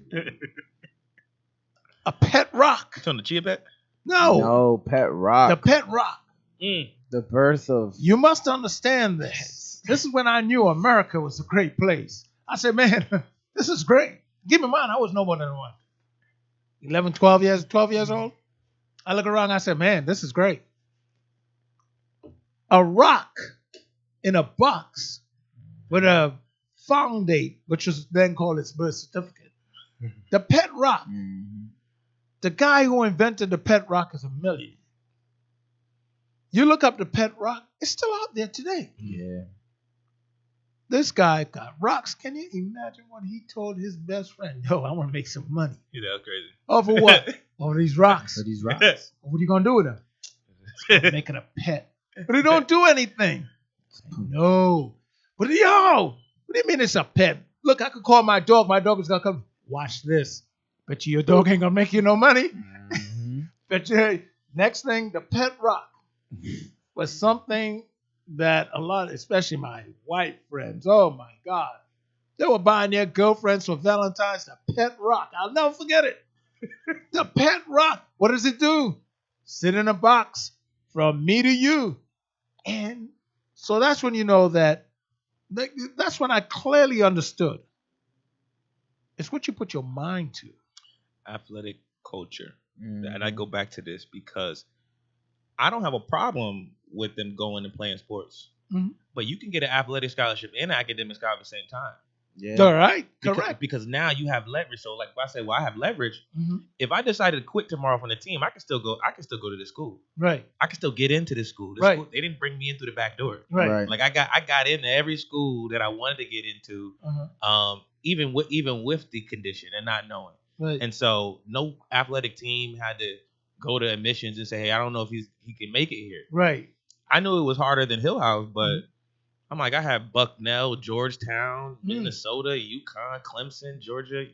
A pet rock. It's on the Chia Pet? No, Pet Rock. The pet rock. The birth of. You must understand this. This is when I knew America was a great place. I said, man, this is great. Keep in mind, I was no more than 12 years old. I look around, I said, man, this is great. A rock in a box with a found date, which was then called its birth certificate. The pet rock. The guy who invented the pet rock is a millionaire. You look up the pet rock, it's still out there today. Yeah. This guy got rocks. Can you imagine what he told his best friend? Yo, I want to make some money. Yeah, that's crazy. Oh, for what? Over these rocks. For these rocks. What are you going to do with them? Make it a pet. But it don't do anything. No. But what do you mean it's a pet? Look, I could call my dog. My dog is going to come. Watch this. Bet you your dog ain't going to make you no money. Bet you, hey, next thing, the pet rock was something that a lot, especially my white friends, oh my God, they were buying their girlfriends for Valentine's the pet rock. I'll never forget it. The pet rock. What does it do? Sit in a box from me to you. And so that's when you know that's when I clearly understood. It's what you put your mind to. Athletic culture. And I go back to this because I don't have a problem with them going and playing sports. But you can get an athletic scholarship and an academic scholarship at the same time. Yeah. All right. Correct. Because now you have leverage. So like I say, I have leverage. If I decided to quit tomorrow from the team, I can still go to this school. Right. I can still get into this school. Right. They didn't bring me in through the back door. Right. Like I got into every school that I wanted to get into, even with the condition and not knowing. Right. And so no athletic team had to go to admissions and say, hey, I don't know if he can make it here. Right. I knew it was harder than Hill House, but I'm like, I had Bucknell, Georgetown, Minnesota, UConn, Clemson, Georgia.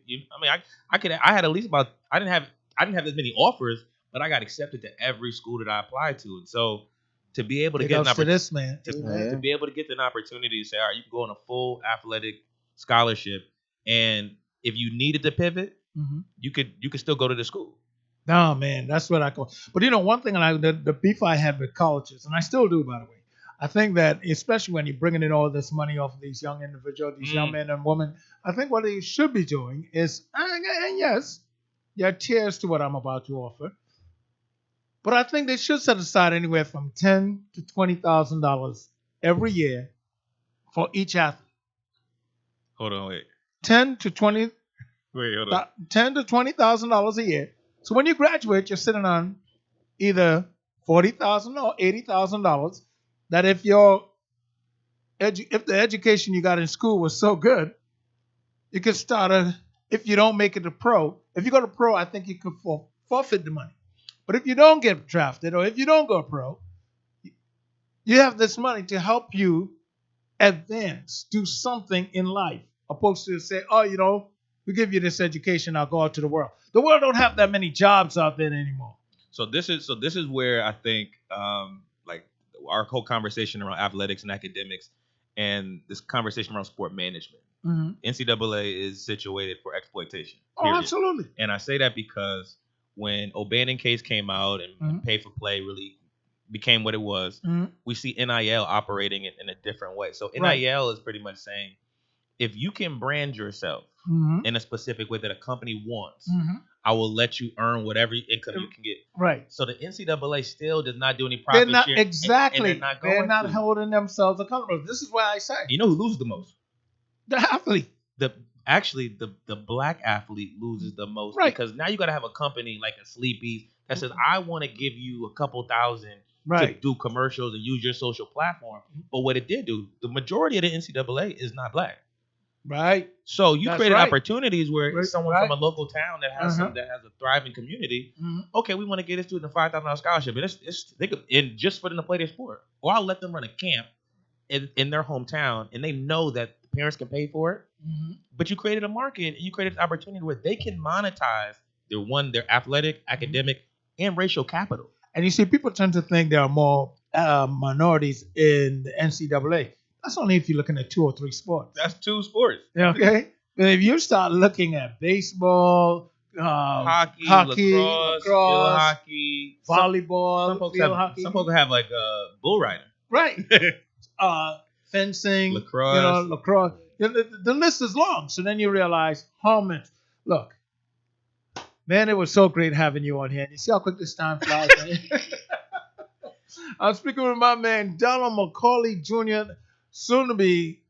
I had at least about. I didn't have as many offers, but I got accepted to every school that I applied to. And so to be able to get an opportunity, to be able to get an opportunity to say, all right, you can go on a full athletic scholarship, and if you needed to pivot, you could still go to the school. No, man, that's what I call. But one thing the beef I had with colleges, and I still do, by the way, I think that especially when you're bringing in all this money off of these young individuals, these young men and women, I think what they should be doing is, and yes, there are tiers to what I'm about to offer, but I think they should set aside anywhere from $10,000 to $20,000 every year for each athlete. Hold on, wait. 10 to 20 Wait, hold on. $10,000 to $20,000 a year. So when you graduate, you're sitting on either $40,000 or $80,000. That if the education you got in school was so good, you could start if you don't make it to pro. If you go to pro, I think you could forfeit the money. But if you don't get drafted or if you don't go pro, you have this money to help you advance, do something in life, opposed to say, oh, we give you this education, now go out to the world. The world don't have that many jobs out there anymore. So this is where I think like our whole conversation around athletics and academics and this conversation around sport management. Mm-hmm. NCAA is situated for exploitation. Period. Oh, absolutely. And I say that because when O'Bannon case came out and pay for play really became what it was, we see NIL operating in a different way. So NIL is pretty much saying, if you can brand yourself in a specific way that a company wants, I will let you earn whatever income you can get. Right. So the NCAA still does not do any profit share. Exactly. And they're not holding themselves accountable. This is why I say. You know who loses the most? The athlete. The black athlete loses the most, because now you got to have a company like a Sleepy's that says, I want to give you a couple thousand to do commercials and use your social platform. But what it did do, the majority of the NCAA is not black. Right. So you created opportunities where someone from a local town that has that has a thriving community. Okay, we want to get a student a $5,000 scholarship, and they could, and just for them to play their sport, or I'll let them run a camp in their hometown, and they know that the parents can pay for it. But you created a market, and you created an opportunity where they can monetize their athletic, academic, and racial capital. And you see, people tend to think there are more minorities in the NCAA. That's only if you're looking at 2 or 3 sports. That's 2 sports. Okay. But if you start looking at baseball, hockey, lacrosse, field hockey, volleyball, some folks have like bull riding. Right. Fencing, lacrosse. The list is long. So then you realize how much. Look, man, it was so great having you on here. And you see how quick this time flies. I'm speaking with my man, Donald McAulay Jr., soon to be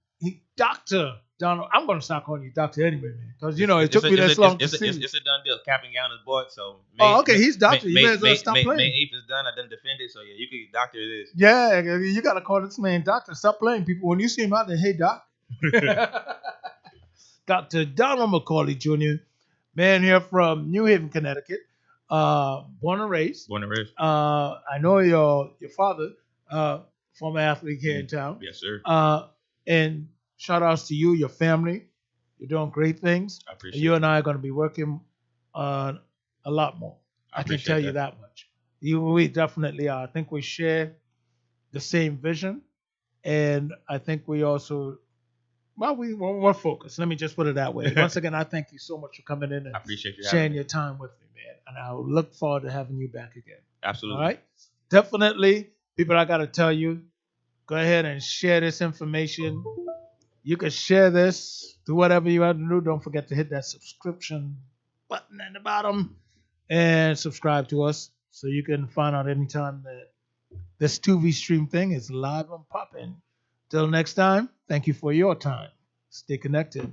Dr. Donald. I'm going to start calling you Doctor anyway, man, because it took me this long to see. It's a done deal. Cap and gown is bought, so. He's Doctor. You may as well stop playing. May 8th is done. I done defended, so yeah, you could Doctor it is. Yeah, you got to call this man Doctor. Stop playing, people. When you see him out there, hey, Doc. Dr. Donald McAulay Jr., man here from New Haven, Connecticut, born and raised. I know your father, former athlete here in town. Yes, sir. And shout outs to you, your family. You're doing great things. I appreciate it. You and I are going to be working on a lot more. I can tell you that much. We definitely are. I think we share the same vision. And I think we also, we're focused. Let me just put it that way. Once again, I thank you so much for coming in and I appreciate you sharing your time with me, man. And I look forward to having you back again. Absolutely. All right? Definitely, people, I got to tell you, go ahead and share this information. You can share this, do whatever you have to do. Don't forget to hit that subscription button at the bottom and subscribe to us so you can find out anytime that this 2V stream thing is live and popping. Till next time, thank you for your time. Stay connected.